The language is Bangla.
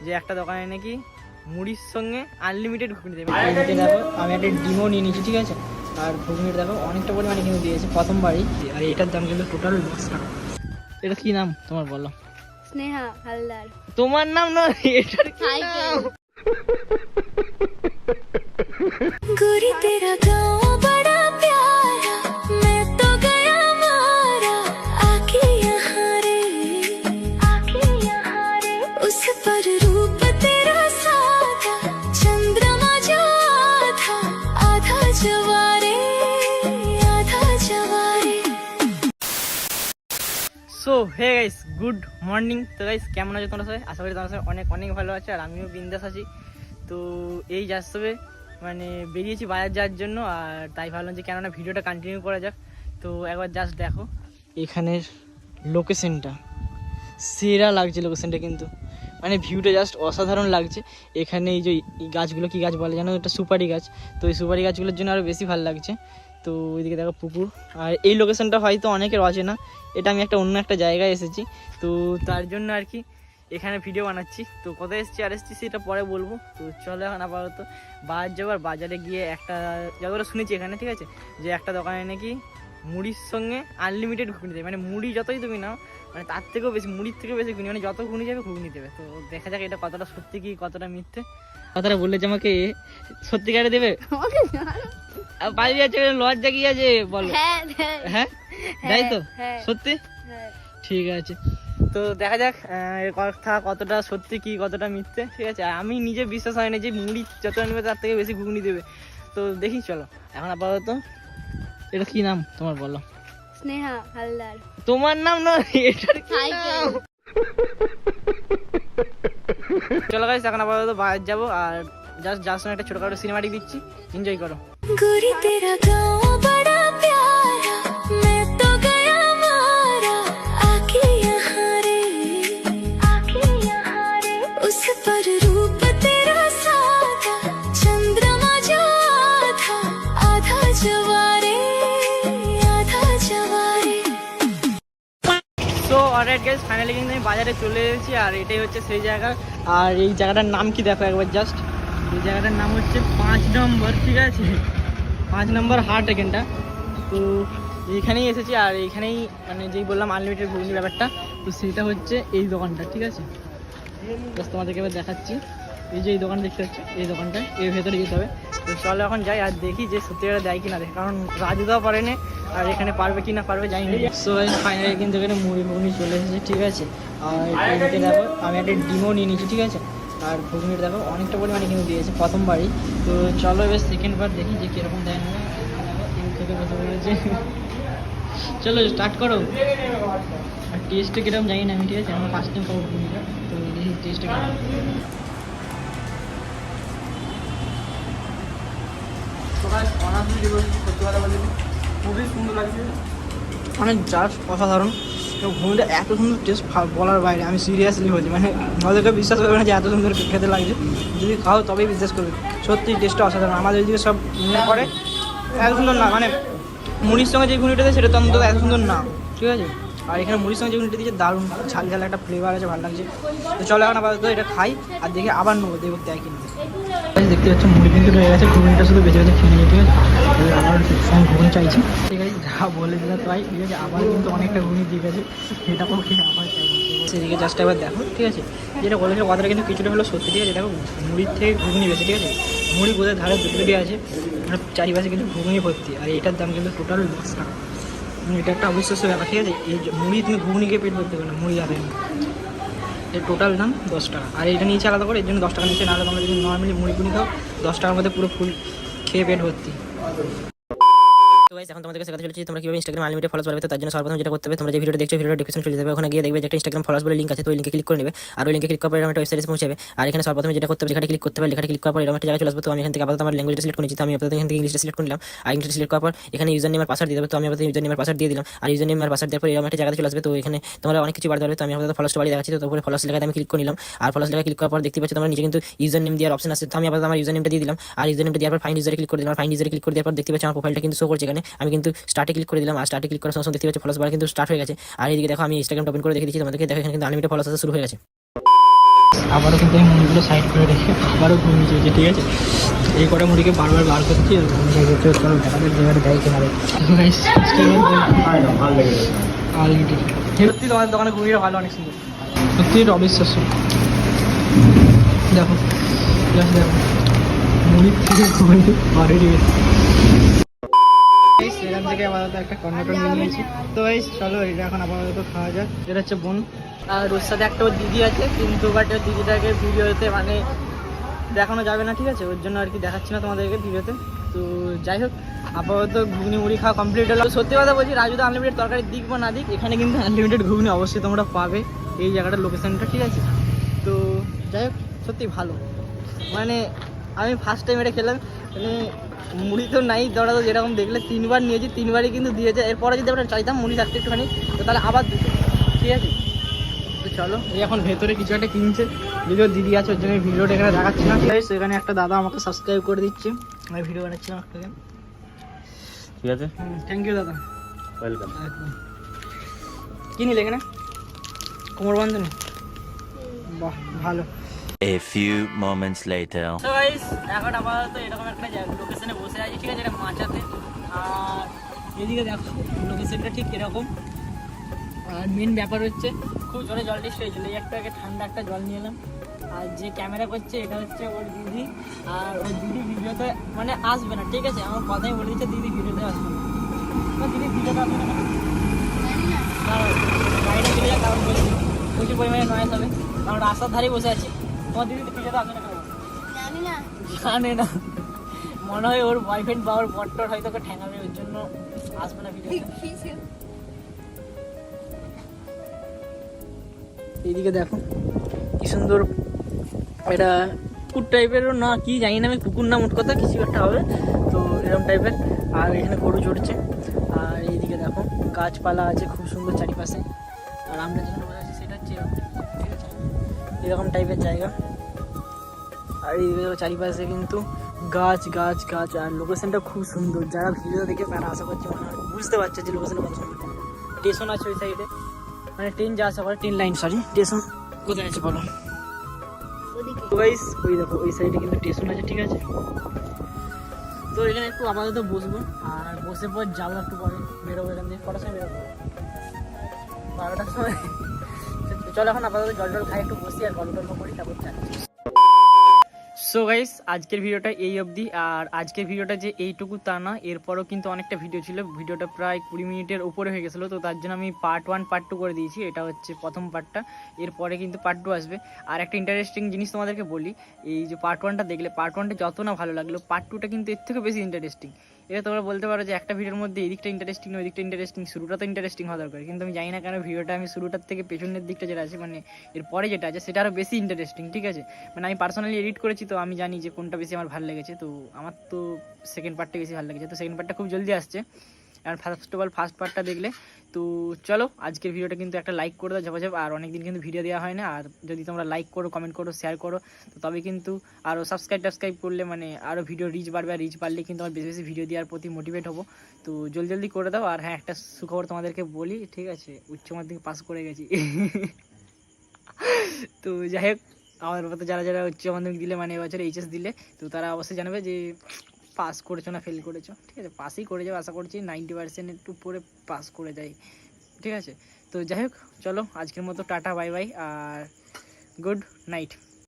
যে একটা দোকানে নাকি মুড়ির সঙ্গে আনলিমিটেড ঘুগনি দেবে। দেখো আমি একটা ডিমও নিয়ে নিয়েছি, ঠিক আছে, আর ঘুগনির দেখো অনেকটা পরিমাণে কিন্তু দিয়েছে প্রথমবারই। আর এটার দাম কিন্তু টোটাল 10 টাকা। এটা কি নাম তোমার বলো? স্নেহা হালদার। তোমার নাম নয়, এটার কি নাম? गोरी तेरा गाँव बड़ा प्यारा, मैं तो गया मारा आके यहाँ रे उस पर रूप तेरा सादा, चंद्रमा जो आधा आधा जवारे आधा जवारे। So hey guys, good morning. তো গাইস কেমন আছো তোমরা সবাই? আশা করি তোমরা সবাই অনেক অনেক ভালো আছো, আর আমিও বিন্দাস আছি। তো এই যাচ্ছে মানে বেরিয়েছি বাজার যাওয়ার জন্য, আর তাই ভাবলাম যে কেননা ভিডিওটা কন্টিনিউ করা যাক। তো একবার জাস্ট দেখো এখানের লোকেশনটা, সেরা লাগছে লোকেশনটা, কিন্তু মানে ভিউটা জাস্ট অসাধারণ লাগছে। এখানে এই যে এই গাছগুলো কি গাছ বলে জানো? এটা সুপারি গাছ। তো এই সুপারি গাছগুলোর জন্য আরও বেশি ভালো লাগছে। তো ওইদিকে দেখো পুকুর, আর এই লোকেশনটা হয়তো অনেকের অচেনা, এটা আমি অন্য একটা জায়গায় এসেছি, তো তার জন্য আর কি এখানে ভিডিও বানাচ্ছি। তো কোথায় এসেছি আর এসেছি সেটা পরে বলবো। তো চলো এখন আপাতত বাজার যাবো, আর বাজারে গিয়ে একটা যতটা শুনেছি এখানে, ঠিক আছে, যে একটা দোকানে নাকি মুড়ির সঙ্গে আনলিমিটেড ঘুগনি দেবে, মানে মুড়ি যতই তুমি নাও, মানে তার থেকেও বেশি, মুড়ির থেকেও বেশি ঘুগনি, মানে যত ঘুগনি যাবে ঘুগনি দেবে। তো দেখা যাক এটা কতটা সত্যি কি কতটা মিথ্যে। কথাটা বললে যে আমাকে সত্যিকারে দেবে, পালিয়ে যাচ্ছে, লজ্জা কি আছে বলো? হ্যাঁ তাই তো, সত্যি? ঠিক আছে, তো দেখা যাক এর কথা কতটা সত্যি কি কতটা মিথ্যে, ঠিক আছে। আমি নিজে বিশ্বাস হয় না যে মুড়ি যতটা নেবে তার থেকে বেশি ঘুগনি দেবে। তো দেখি, চলো এখন আপাতত। এটা কি নাম তোমার বলো? স্নেহা হালদার। তোমার নাম নয়, এটার কি নাম? চলো গাইস এখন আপাতত বাজার যাবো, আর জাস্ট যার সময় একটা ছোটখাটো সিনেমাটিক দিচ্ছি, এনজয় করো। गोरी तेरा गाँव बड़ा प्यारा, मैं तो गया मारा आके यहाँ रे उस पर रूप तेरा सादा, चंद्रमा जो आधा आधा जवारे आधा जवारे। সো অলরাইট গাইস, ফাইনালি কিন্তু আমি বাজারে চলে এসেছি, আর এটাই হচ্ছে সেই জায়গা। আর এই জায়গাটার নাম কি দেখো একবার জাস্ট, এই জায়গাটার নাম হচ্ছে 5 নম্বর, ঠিক আছে, 5 নম্বর হাট এখানটা। তো এইখানেই এসেছি, আর এইখানেই মানে যেই বললাম আনলিমিটেড ঘুগনি ব্যাপারটা, তো সেইটা হচ্ছে এই দোকানটা, ঠিক আছে। জাস্ট তোমাদেরকে এবার দেখাচ্ছি, এই যে এই দোকান দেখতে পাচ্ছি, এই দোকানটা এর ভেতরে যেতে হবে। তো চলো এখন যাই আর দেখি যে সত্যিকারে দেয় কি না দেয়, কারণ রাজুদাও পারে না, আর এখানে পারবে কি না পারবে জানি না। সো ফাইনালি কিন্তু এখানে মুড়ি ঘুগনি চলে এসেছে, ঠিক আছে, আর এদিকে দেখো আমি একটা ডিমও নিয়ে নিয়েছি, ঠিক আছে, আর ঘুগনির দেখো অনেকটা পরিমাণে কিন্তু দিয়েছে প্রথমবারই। তো চলো এবার সেকেন্ড বার দেখি যে কীরকম দেয় না। খেতে বসে বলেছে, চলো স্টার্ট করো। আর টেস্টটা কীরকম জানি না আমি, ঠিক আছে, আমরা ফার্স্ট টাইম খাবো ঘুগনিটা, তো দেখি টেস্টটা কীরকম। খুবই সুন্দর লাগছে, মানে জাস্ট অসাধারণ। এবং ঘুগনিটা এত সুন্দর টেস্ট বলার বাইরে, আমি সিরিয়াসলি বলছি, মানে আমাদেরকে বিশ্বাস করবে না যে এত সুন্দর খেতে লাগছে, যদি খাও তবেই বিশ্বাস করবে, সত্যি টেস্টটা অসাধারণ। আমাদের দিকে সব মনে করে এত সুন্দর না, মানে মুড়ির সঙ্গে যে ঘুগনিটা দেয় সেটা তো অন্তত এত সুন্দর না, ঠিক আছে, আর এখানে মুড়ির সঙ্গে যে ঘুগনিটা দিয়েছে দারুণ ঝাল ঝাল একটা ফ্লেভার আছে, ভালো লাগছে। তো চলো এখন আপাতত এটা খাই, আর দেখে আবার নেবো, দেখবো দেয় কিনা। দেখতে পাচ্ছ মুড়ি কিন্তু রয়ে গেছে, ঘুগনিটা শুধু বেঁচে বেঁচে খেয়ে নিয়ে, ঠিক আছে, আমার সঙ্গে ঘুগনি চাইছি, ঠিক আছে, যা বলে দিলে তাই, ঠিক আছে, আবার কিন্তু অনেকটা ঘুগনি দিয়ে গেছে, এটাকেও খেয়ে আবার চাইছি। সেদিকে জাস্ট এবার দেখো, ঠিক আছে, যেটা বলেছে কথাটা কিন্তু কিছুটা হলো সত্যি, ঠিক আছে, দেখো মুড়ির থেকে ঘুগনি বেশি, ঠিক আছে, মুড়ি বোধহয় ধারে দুটো দিয়ে আছে, মানে চারিপাশে কিন্তু ঘুগনি ভর্তি, আর এটার দাম কিন্তু টোটাল 10 টাকা। এটা একটা অবিশ্বাস্য ব্যাপার, ঠিক আছে, এই মুড়ি তুমি ঘুগনিকে পেট ভরতে পারো না, মুড়ি যাবে না, এর টোটাল দাম 10 টাকা। আর এটা নিচে আলাদা করে, এর জন্য 10 টাকা নিচে, নাহলে তোমরা যদি নর্মালি মুড়ি পুনি খাও 10 টাকার মধ্যে পুরো ফুল খেয়ে পেট ভর্তি। তো গাইস এখন তোমাদেরকে শেখাতে চলেছি তোমরা কিভাবে ইনস্টাগ্রাম আনলিমিটেড ফলোয়ার্স বাড়াবে। তো তার জন্য সর্বপ্রথম যেটা করতে হবে, তোমরা যে ভিডিওটা দেখছো ভিডিওর ডেসক্রিপশন চলে যাবে, ওখানে গিয়ে দেখবে যে একটা ইনস্টাগ্রাম ফলোয়ার্স বলে লিংক আছে, তো ওই লিংকে ক্লিক করে নেবে, আর ওই লিংকে ক্লিক করার পরে একটা ওয়েবসাইটে পৌঁছাবে। আর এখানে সর্বপ্রথম যেটা করতে হবে, লেখাটা ক্লিক করতে হবে, লেখাটা ক্লিক করার পর এরকম একটা জায়গায় চলে আসবে। তো আমি এখান থেকে আপাতত আমার ল্যাঙ্গুয়েজটা সিলেক্ট করেছি, তো আমি আপাতত এখান থেকে ইংলিশটা সিলেক্ট করলাম, আর ইংলিশটা সিলেক্ট করার পর এখানে ইউজার নেম আর পাসওয়ার্ড দিয়ে দেবে। তো আমি আপাতত ইউজার নেম আর পাসওয়ার্ড দিয়ে দিলাম, আর ইউজার নেম আর পাসওয়ার্ড দেওয়ার পর এরকম একটা জায়গায় চলে আসবে। তো এখানে তোমরা অনেক কিছু বাড়তে পারবে। তো আমি আপাতত ফলোয়ার্স বাড়িয়ে দেখাচ্ছি, তো তারপরে ফলোয়ার্স লেখাতে আমি ক্লিক করে নিলাম, আর ফলোয়ার্স লেখা ক্লিক করার পর দেখতে পাচ্ছি তোমরা নিচে কিন্তু ইউজার নেম দেওয়ার অপশন আছে। তো আমি আপাতত আমার ইউজার নেমটা দিয়ে দিলাম, আর ইউজার নেমটা দেওয়ার পর ফাইন্ড ইউজারে ক্লিক করে দিলাম, ফাইন্ড ইউজারে ক্লিক করে দেওয়ার পর দেখতে পাচ্ছি আমার প্রোফাইলটা কিন্তু শো করছে এখানে। আমি কিন্তু স্টার্টে ক্লিক করে দিলাম, আর স্টার্টে ক্লিক করার সঙ্গে দেখতে পাচ্ছি ফলোয়ার্স বাড়া কিন্তু স্টার্ট হয়ে গেছে। আর এইদিকে দেখো আমি ইনস্টাগ্রাম ওপেন করে দেখে দিচ্ছি তোমাদেরকে, দেখো এখানে কিন্তু আনলিমিটেড ফলোয়ার্স আসা শুরু হয়ে গেছে। আবারও কিন্তু এই মুড়িগুলো সাইড করে রেখে আবারও ঘুমিয়ে চলছে, ঠিক আছে। এই কটা মুড়িকে বারবার বার করছি আর ঘুমিয়ে যাচ্ছে। চলো দেখা যাক যেভাবে দেয় কিনা রে। সত্যি তোমাদের দোকানে ঘুমিয়ে ভালো, অনেক সুন্দর, সত্যি এটা অবিশ্বাস্য। দেখো just দেখো মুড়ি থেকে ঘুমিয়ে বাড়ি গেছে। সেখান থেকে আপাতত একটা কর্নাটন নিয়ে নিয়েছি। তো এই চলো এটা এখন আপাতত খাওয়া যাক। এটা হচ্ছে বোন, আর ওর সাথে একটা ওর দিদি আছে, কিন্তু বাট ওর দিদিটাকে ভিডিওতে মানে দেখানো যাবে না, ঠিক আছে, ওর জন্য আর কি দেখাচ্ছি না তোমাদেরকে ভিডিওতে। তো যাই হোক আপাতত ঘুগনি মুড়ি খাওয়া কমপ্লিট হলো। সত্যি কথা বলছি, রাজুদা আনলিমিটেড তরকারি দিক বা না দিক, এখানে কিন্তু আনলিমিটেড ঘুগনি অবশ্যই তোমরা পাবে, এই জায়গাটার লোকেশনটা, ঠিক আছে। তো যাই হোক সত্যি ভালো, মানে আমি ফার্স্ট টাইম এটা খেলাম, মানে মুড়ি তো নাই দৌড়াতো, যেরকম দেখলে 3বার নিয়েছি, 3বারই কিন্তু দিয়েছে। এরপরে যদি আমরা চাইতাম মুড়ি থাকতে একটুখানি, তো তাহলে আবার দিত, ঠিক আছে। তো চলো এই এখন ভেতরে কিছু একটা কিনছে, যদিও দিদি আছে ওর জন্য ভিডিওটা এখানে দেখাচ্ছি না। সেখানে একটা দাদা আমাকে সাবস্ক্রাইব করে দিচ্ছে, আমি ভিডিও বানাচ্ছিলাম আপনাকে, ঠিক আছে, থ্যাংক ইউ দাদা, ওয়েলকাম। একদম। কি নিলে এখানে? কোমর বন্ধনী, বাহ ভালো। A few moments later. So guys, এখন আপাতত এরকম একটা লোকেশনে বসে আছি, ঠিক আছে, এটা মাচাতে। আর এদিকে দেখো লোকেশনটা ঠিক এরকম। আর মেন ব্যাপার হচ্ছে খুব জোরে জল টেস্ট হয়েছিল, এই একটা ঠান্ডা একটা জল নিয়ে এলাম। আর যে ক্যামেরা করছে এটা হচ্ছে ওর দিদি, আর ওর দিদি ভিডিওতে মানে আসবে না, ঠিক আছে, আমার কথাই বলে দিচ্ছে দিদি ভিডিওতে আসবে না। দিদি ভিডিওতে আসবে না, গাড়িটা চলে যাক, কারণ বলছি প্রচুর পরিমাণে নয়েজ হবে, কারণ রাস্তার ধারেই বসে আছি। তোমার দিদি ভিডিওতে আসবে না, জানে না, মনে হয় ওর বয়ফ্রেন্ড বা ওর বট্টর হয়তো ওকে ঠেঙাবে, ওর জন্য আসবে না ভিডিওতে। এইদিকে দেখো কি সুন্দর, এটা কুকুর টাইপেরও না কি জানি না আমি, কুকুর না মোট কথা কিছু একটা হবে, তো এরকম টাইপের। আর এখানে গরু চড়ছে। আর এইদিকে দেখো গাছপালা আছে খুব সুন্দর চারিপাশে। আর আমরা যেখানে বসে আছি সেটা হচ্ছে এরকম, ঠিক আছে, এরকম টাইপের জায়গা। আর এই চারিপাশে কিন্তু গাছ গাছ গাছ, আর লোকেশনটা খুব সুন্দর। যারা ভিডিও দেখে তারা আশা করছে মানে বুঝতে পারছে যে লোকেশনটা কত সুন্দর। স্টেশন আছে ওই সাইডে, মানে ট্রেন যা আসা করে, ট্রেন লাইন, সরি স্টেশন কোথায় আছে বলো। তো গাইস ওই দেখো ওই সাইডে কিন্তু স্টেশন আছে, ঠিক আছে। তো এখানে একটু আপাতত বসবো, আর বসে পর যাবো একটু পরে, বেরোবো এখান থেকে। কটার সময় বেরোবো? 12টার সময়। চলো এখন আপাতত জল টল খাই, একটু বসি আর গল্প টল্প করি, তারপর যাচ্ছি। সো গাইস আজকের ভিডিওটা এই অবধি। আর আজকের ভিডিওটা যে এইটুকু তা না, এরপরও কিন্তু অনেকটা ভিডিও ছিল, ভিডিওটা প্রায় 20 মিনিটের উপরে হয়ে গেছিলো, তো তার জন্য আমি পার্ট 1 পার্ট 2 করে দিয়েছি। এটা হচ্ছে প্রথম পার্টটা, এরপরে কিন্তু পার্ট 2 আসবে। আর একটা ইন্টারেস্টিং জিনিস তোমাদেরকে বলি, এই যে পার্ট 1টা দেখলে, পার্ট 1টা যত না ভালো লাগলো, পার্ট 2টা কিন্তু এর থেকে বেশি ইন্টারেস্টিং। এটা তোমরা বলতে পারো যে একটা ভিডিওর মধ্যে এই দিকটা ইন্টারেস্টিং, ওই দিকটা ইন্টারেস্টিং, শুরুটা তো ইন্টারেস্টিং হওয়া দরকার, কিন্তু আমি জানি না কেন ভিডিওটা আমি শুরুটার থেকে পেছনের দিকটা যেটা আছে, মানে এরপরে যেটা আছে সেটা আরও বেশি ইন্টারেস্টিং, ঠিক আছে। মানে আমি পার্সোনালি এডিট করেছি, তো আমি জানি যে কোনটা বেশি আমার ভালো লেগেছে। তো আমার তো সেকেন্ড পার্টটা বেশি ভালো লেগেছে, তো সেকেন্ড পার্টটা খুব জলদি আসছে। আর ফার্স্ট অফ অল ফার্স্ট পার্টটা দেখলে। তো চলো আজকের ভিডিওটা কিন্তু একটা লাইক করে দাও ঝাপাঝাপ, আর অনেকদিন কিন্তু ভিডিও দেওয়া হয় না। আর যদি তোমরা লাইক করো, কমেন্ট করো, শেয়ার করো, তো তবে কিন্তু আরও সাবস্ক্রাইব করলে মানে আরও ভিডিও রিচ বাড়বে, আর রিচ বাড়লে কিন্তু আমার বেশি বেশি ভিডিও দেওয়ার প্রতি মোটিভেট হবো। তো জলদি করে দাও। আর হ্যাঁ একটা সুখবর তোমাদেরকে বলি, ঠিক আছে, উচ্চ মাধ্যমিক পাস করে গেছি। তো যাই হোক আমার মতো যারা যারা উচ্চ মাধ্যমিক দিলে, মানে এবছর এইচএস দিলে, তো তারা অবশ্যই জানবে যে পাস করেছো না ফেল করেছো, ঠিক আছে। পাসই করে যাও আশা করছি, 90% উপরে পাস করে যায়, ঠিক আছে। তো যাই হোক চলো আজকের মতো টাটা বাই বাই, আর গুড নাইট।